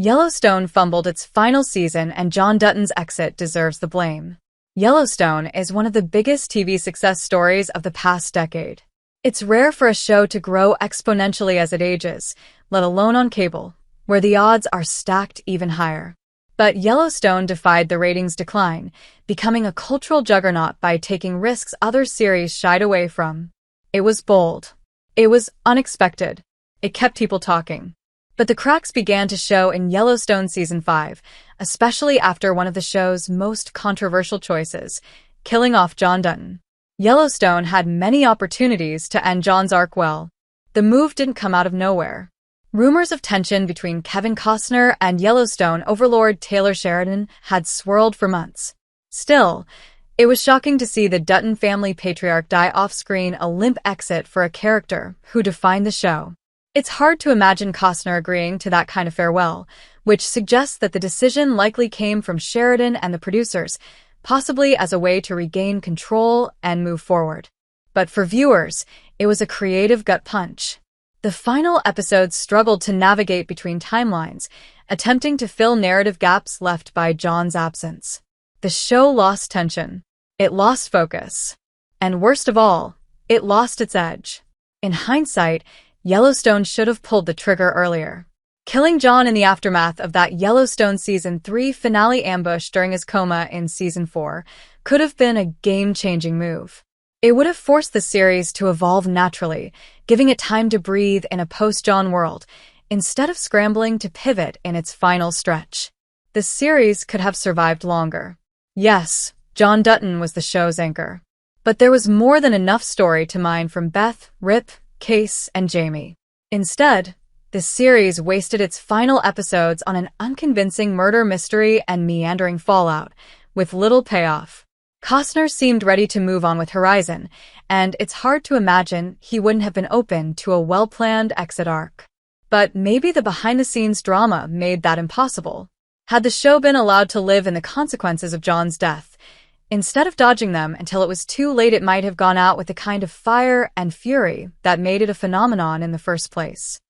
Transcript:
Yellowstone fumbled its final season, and John Dutton's exit deserves the blame. Yellowstone is one of the biggest TV success stories of the past decade. It's rare for a show to grow exponentially as it ages, let alone on cable, where the odds are stacked even higher. But Yellowstone defied the ratings decline, becoming a cultural juggernaut by taking risks other series shied away from. It was bold. It was unexpected. It kept people talking. But the cracks began to show in Yellowstone Season 5, especially after one of the show's most controversial choices, killing off John Dutton. Yellowstone had many opportunities to end John's arc well. The move didn't come out of nowhere. Rumors of tension between Kevin Costner and Yellowstone overlord Taylor Sheridan had swirled for months. Still, it was shocking to see the Dutton family patriarch die off-screen, a limp exit for a character who defined the show. It's hard to imagine Costner agreeing to that kind of farewell, which suggests that the decision likely came from Sheridan and the producers, possibly as a way to regain control and move forward. But for viewers, it was a creative gut punch. The final episodes struggled to navigate between timelines, attempting to fill narrative gaps left by John's absence. The show lost tension. It lost focus. And worst of all, it lost its edge. In hindsight, Yellowstone should have pulled the trigger earlier. Killing John in the aftermath of that Yellowstone Season 3 finale ambush during his coma in Season 4 could have been a game-changing move. It would have forced the series to evolve naturally, giving it time to breathe in a post-John world, instead of scrambling to pivot in its final stretch. The series could have survived longer. Yes, John Dutton was the show's anchor. But there was more than enough story to mine from Beth, Rip, Case, and Jamie. Instead, the series wasted its final episodes on an unconvincing murder mystery and meandering fallout, with little payoff. Costner seemed ready to move on with Horizon, and it's hard to imagine he wouldn't have been open to a well-planned exit arc. But maybe the behind-the-scenes drama made that impossible. Had the show been allowed to live in the consequences of John's death, instead of dodging them until it was too late, it might have gone out with the kind of fire and fury that made it a phenomenon in the first place.